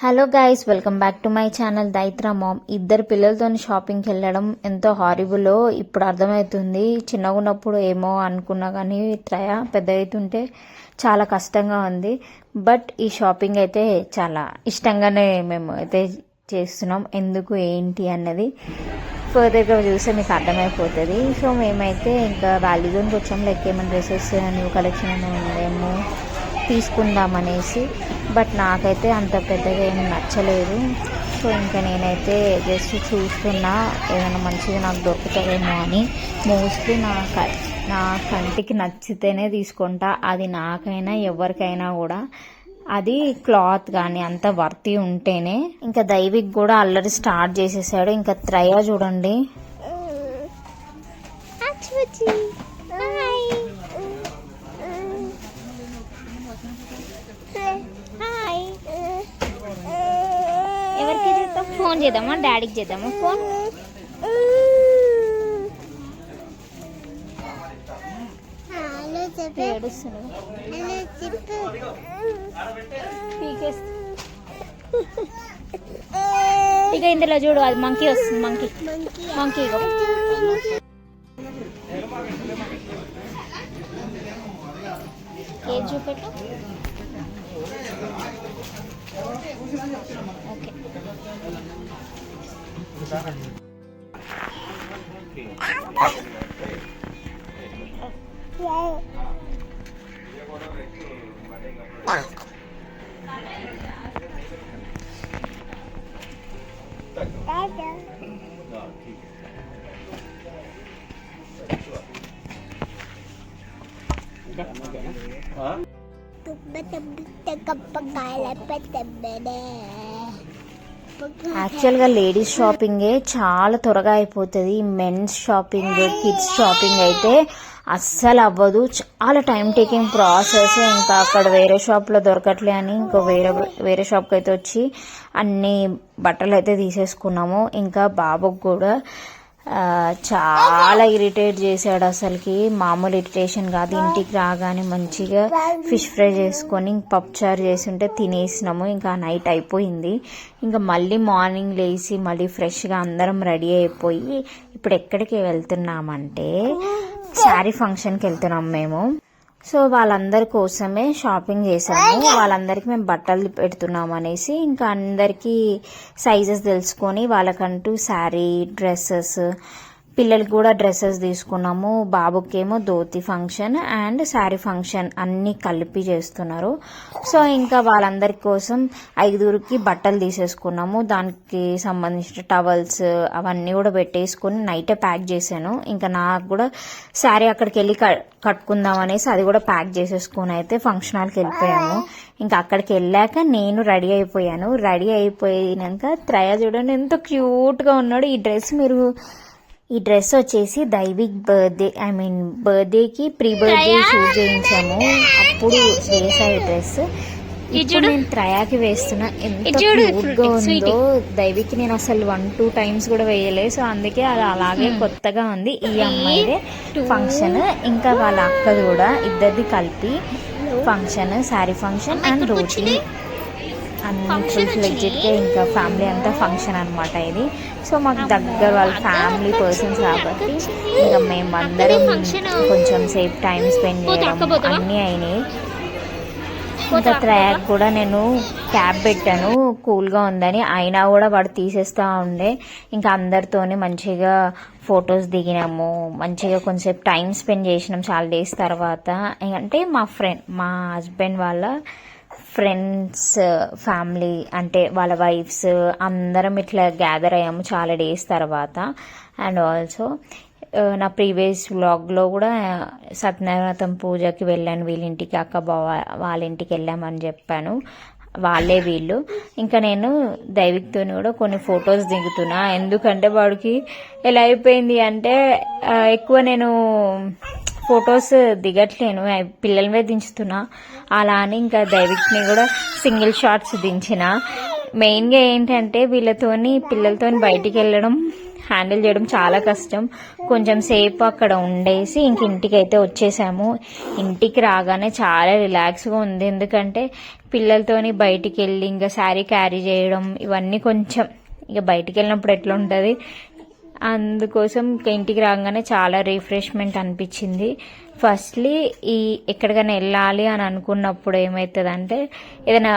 Hello guys, welcome back to my channel Daitra mom. ఇద్దరు పిల్లలతో షాపింగ్కి వెళ్ళడం ఎంతో హారిబుల్లో ఇప్పుడు అర్థమవుతుంది. చిన్నగా ఉన్నప్పుడు ఏమో అనుకున్నా కానీ త్రయ పెద్ద అవుతుంటే చాలా కష్టంగా ఉంది. బట్ ఈ షాపింగ్ అయితే చాలా ఇష్టంగానే మేము అయితే చేస్తున్నాం. ఎందుకు ఏంటి అన్నది ఫర్దర్గా చూస్తే మీకు అర్థమైపోతుంది. సో మేమైతే ఇంకా వాల్యూ జోన్కి వచ్చాము. లైక్ ఏమైనా డ్రెస్సెస్ న్యూ కలెక్షన్ ఉందేమో తీసుకుందామనేసి. బట్ నాకైతే అంత పెద్దగా ఏం నచ్చలేదు. సో ఇంకా నేనైతే జస్ట్ చూస్తున్నా ఏదైనా మంచిగా నాకు దొరుకుతుందేమో అని. మోస్ట్లీ నా కంటికి నచ్చితేనే తీసుకుంటా. అది నాకైనా ఎవరికైనా కూడా అది క్లాత్ కానీ అంత వర్తి ఉంటేనే. ఇంకా దైవిక్ కూడా అల్లరి స్టార్ట్ చేసేసాడు. ఇంకా త్రయ చూడండి, ఎవరికి చేద్దాం? ఫోన్ చేద్దామా? డాడీకి చేద్దామా ఫోన్? ఇక ఇందులో చూడు, అది మంకీ వస్తుంది. మంకీ ఏం చూపెట్టు. ఓకే, యాక్చువల్గా లేడీస్ షాపింగే చాలా త్వరగా అయిపోతుంది. మెన్స్ షాపింగ్, కిడ్స్ షాపింగ్ అయితే అస్సలు అవ్వదు. చాలా టైం టేకింగ్ ప్రాసెస్. ఇంకా అక్కడ వేరే షాప్లో దొరకట్లే అని ఇంకో వేరే షాప్కి అయితే వచ్చి అన్ని బట్టలు అయితే తీసేసుకున్నాము. ఇంకా బాబుకు కూడా చాలా ఇరిటేట్ చేశాడు. అసలుకి మామూలు ఇరిటేషన్ కాదు. ఇంటికి రాగానే మంచిగా ఫిష్ ఫ్రై చేసుకొని పప్పుచారు చేసి ఉంటే తినేసినాము. ఇంకా నైట్ అయిపోయింది. ఇంకా మళ్ళీ మార్నింగ్ లేచి మళ్ళీ ఫ్రెష్గా అందరం రెడీ అయిపోయి ఇప్పుడు ఎక్కడికి వెళ్తున్నామంటే శారీ ఫంక్షన్కి వెళ్తున్నాం మేము. సో వాళ్ళందరి కోసమే షాపింగ్ చేసాము. వాళ్ళందరికీ మేము బట్టలు పెడుతున్నాం అనేసి ఇంకా అందరికీ సైజెస్ తెలుసుకొని వాళ్ళకంటూ శారీ, డ్రెస్సెస్, పిల్లలకి కూడా డ్రెస్సెస్ తీసుకున్నాము. బాబుకేమో dhoti function and sari function అన్నీ కలిపి చేస్తున్నారు. సో ఇంకా వాళ్ళందరి కోసం 5 బట్టలు తీసేసుకున్నాము. దానికి సంబంధించిన టవల్స్ అవన్నీ కూడా పెట్టేసుకొని నైటే ప్యాక్ చేశాను. ఇంకా నాకు కూడా శారీ అక్కడికి వెళ్ళి కట్టుకుందాం అనేసి అది కూడా ప్యాక్ చేసేసుకొని అయితే ఫంక్షన్ హాల్కి వెళ్ళిపోయాము. ఇంకా అక్కడికి వెళ్ళాక నేను రెడీ అయిపోయాను. రెడీ అయిపోయినాక త్రయ చూడండి ఎంత క్యూట్గా ఉన్నాడు. ఈ డ్రెస్ వచ్చేసి దైవిక్ బర్త్డేకి ప్రీ బర్త్డే షూట్ చేయించాము. అప్పుడు వేసాయి డ్రెస్. ఇప్పుడు నేను త్రయాకి వేస్తున్నా. ఎంత క్యూట్ గా ఉందో. దైవిక్ నేను అసలు 1-2 టైమ్స్ కూడా వేయలేదు. సో అందుకే అది అలాగే కొత్తగా ఉంది. ఈ అమ్మాయిదే ఫంక్షన్. ఇంకా వాళ్ళ అక్క కూడా ఇద్దరిది కలిపి ఫంక్షన్, శారీ ఫంక్షన్ అండ్ రోటీ అన్ని ఫుల్ ఫ్లెడ్జెడ్గా ఇంకా ఫ్యామిలీ అంతా ఫంక్షన్ అనమాట ఇది. సో మాకు దగ్గర వాళ్ళ ఫ్యామిలీ పర్సన్స్ కాబట్టి ఇంకా మేము అందరం కొంచెం సేపు టైం స్పెండ్ చేయడం అన్నీ అయినాయి. ఇంకా త్రయాక్ కూడా నేను క్యాబ్ పెట్టాను కూల్గా ఉందని. అయినా కూడా వాడు తీసేస్తూ ఉండే. ఇంకా అందరితోనే మంచిగా ఫొటోస్ దిగినాము. మంచిగా కొంచెంసేపు టైం స్పెండ్ చేసినాం చాలా డేస్ తర్వాత. అంటే మా హస్బెండ్ వాళ్ళ ఫ్రెండ్స్ ఫ్యామిలీ అంటే వాళ్ళ వైఫ్స్ అందరం ఇట్లా గ్యాదర్ అయ్యాము చాలా డేస్ తర్వాత. అండ్ ఆల్సో నా ప్రీవియస్ వ్లాగ్లో కూడా సత్యనారాయణ పూజకి వెళ్ళాను వీళ్ళింటికి, అక్క బావ వాళ్ళ ఇంటికి వెళ్ళామని చెప్పాను. వాళ్ళే వీళ్ళు. ఇంకా నేను దైవిక్తో కూడా కొన్ని ఫొటోస్ దిగుతున్నా. ఎందుకంటే వాడికి ఎలా అయిపోయింది అంటే ఎక్కువ నేను ఫొటోస్ దిగట్లేను, పిల్లల మీద దించుతున్నా. అలా అని ఇంకా దైవిక్ని కూడా సింగిల్ షాట్స్ దించిన. మెయిన్గా ఏంటంటే పిల్లలతోని బయటికి వెళ్ళడం హ్యాండిల్ చేయడం చాలా కష్టం. కొంచెం సేపు అక్కడ ఉండేసి ఇంక ఇంటికి అయితే వచ్చేసాము. ఇంటికి రాగానే చాలా రిలాక్స్గా ఉంది, ఎందుకంటే పిల్లలతోని బయటికి వెళ్ళి ఇంకా శారీ క్యారీ చేయడం ఇవన్నీ కొంచెం ఇక బయటికి వెళ్ళినప్పుడు ఎట్లా ఉంటుంది, అందుకోసం ఇంటికి రాగానే చాలా రిఫ్రెష్మెంట్ అనిపించింది. ఫస్ట్లీ ఎక్కడికైనా వెళ్ళాలి అని అనుకున్నప్పుడు ఏమవుతుందంటే ఏదైనా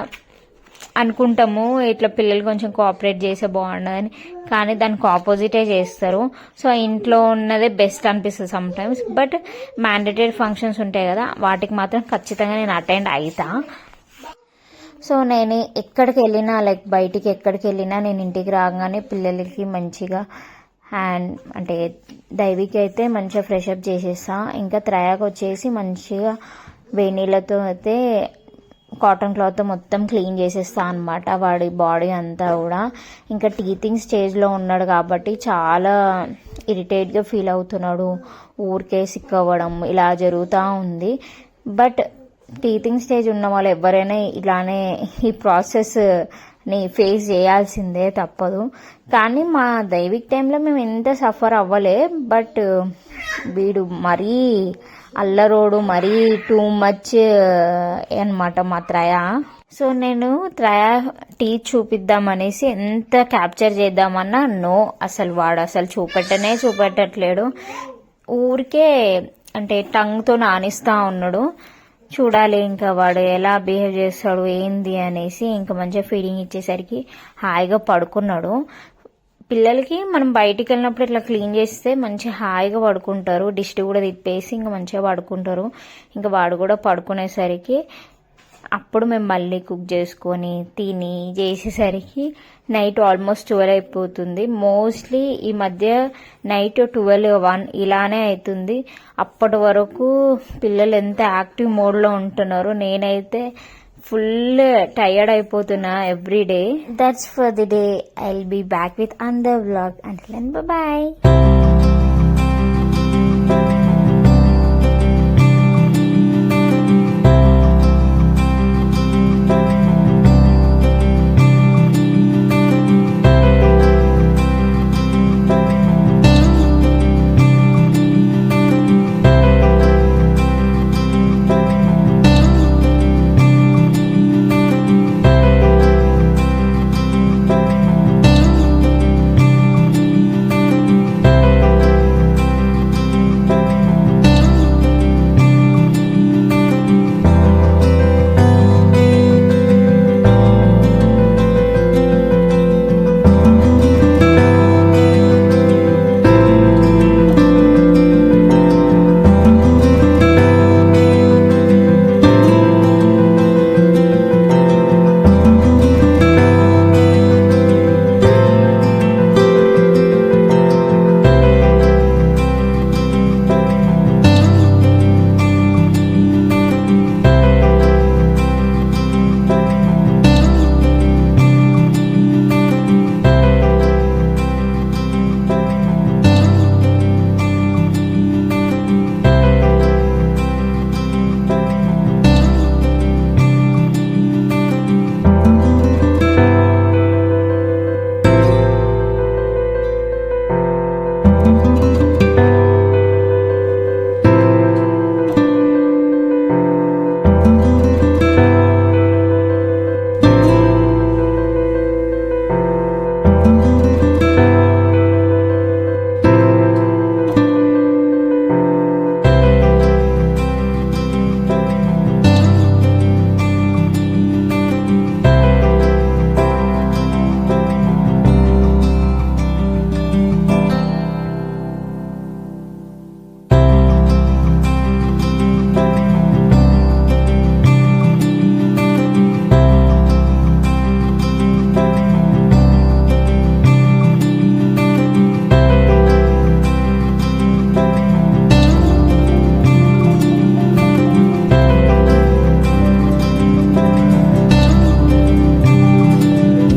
అనుకుంటాము ఇట్లా పిల్లలు కొంచెం కోఆపరేట్ చేస్తే బాగుండదని, కానీ దానికి ఆపోజిటే చేస్తారు. సో ఇంట్లో ఉన్నదే బెస్ట్ అనిపిస్తుంది some times. But mandatory functions ఉంటాయి కదా, వాటికి మాత్రం ఖచ్చితంగా నేను అటెండ్ అవుతా. సో నేను ఎక్కడికి వెళ్ళినా లైక్ బయటికి ఎక్కడికి వెళ్ళినా నేను ఇంటికి రాగానే పిల్లలకి మంచిగా అంటే దైవికి అయితే మంచిగా ఫ్రెషప్ చేసేస్తా. ఇంకా త్రయాకు వచ్చేసి మంచిగా వేణీళ్ళతో అయితే కాటన్ క్లాత్ మొత్తం క్లీన్ చేసేస్తా అనమాట, వాడి బాడీ అంతా కూడా. ఇంకా టీతింగ్ స్టేజ్లో ఉన్నాడు కాబట్టి చాలా ఇరిటేట్గా ఫీల్ అవుతున్నాడు, ఊరికే సిక్ అవ్వడం ఇలా జరుగుతూ ఉంది. బట్ టీతింగ్ స్టేజ్ ఉన్న వాళ్ళు ఎవరైనా ఇలానే ఈ ప్రాసెస్ని ఫేస్ చేయాల్సిందే, తప్పదు. కానీ మా దైవిక్ టైంలో మేము ఎంత సఫర్ అవ్వలే, బట్ వీడు మరీ అల్లరోడు, మరీ టూ మచ్ అనమాట మా త్రయ. సో నేను త్రయ టీత్ చూపిద్దామనేసి ఎంత క్యాప్చర్ చేద్దామన్నా నో, అసలు వాడు అసలు చూపెట్టట్లేడు, ఊరికే అంటే టంగ్తో నానిస్తూ ఉన్నాడు. చూడాలి ఇంకా వాడు ఎలా బిహేవ్ చేస్తాడు ఏంది అనేసి. ఇంకా మంచిగా ఫీడింగ్ ఇచ్చేసరికి హాయిగా పడుకున్నాడు. పిల్లలకి మనం బయటికి వెళ్ళినప్పుడు ఇట్లా క్లీన్ చేస్తే మంచిగా హాయిగా పడుకుంటారు, దిష్టి కూడా తిప్పేసి ఇంకా మంచిగా పడుకుంటారు. ఇంకా వాడు కూడా పడుకునేసరికి అప్పుడు మేము మళ్ళీ కుక్ చేసుకొని తిని చేసేసరికి నైట్ ఆల్మోస్ట్ 12 అయిపోతుంది. మోస్ట్లీ ఈ మధ్య నైట్ 12-1 ఇలానే అవుతుంది. అప్పటి వరకు పిల్లలు ఎంత యాక్టివ్ మోడ్లో ఉంటున్నారు, నేనైతే ఫుల్ టైర్డ్ అయిపోతున్నా every day. That's for the day. I will be back with another vlog. Until then by.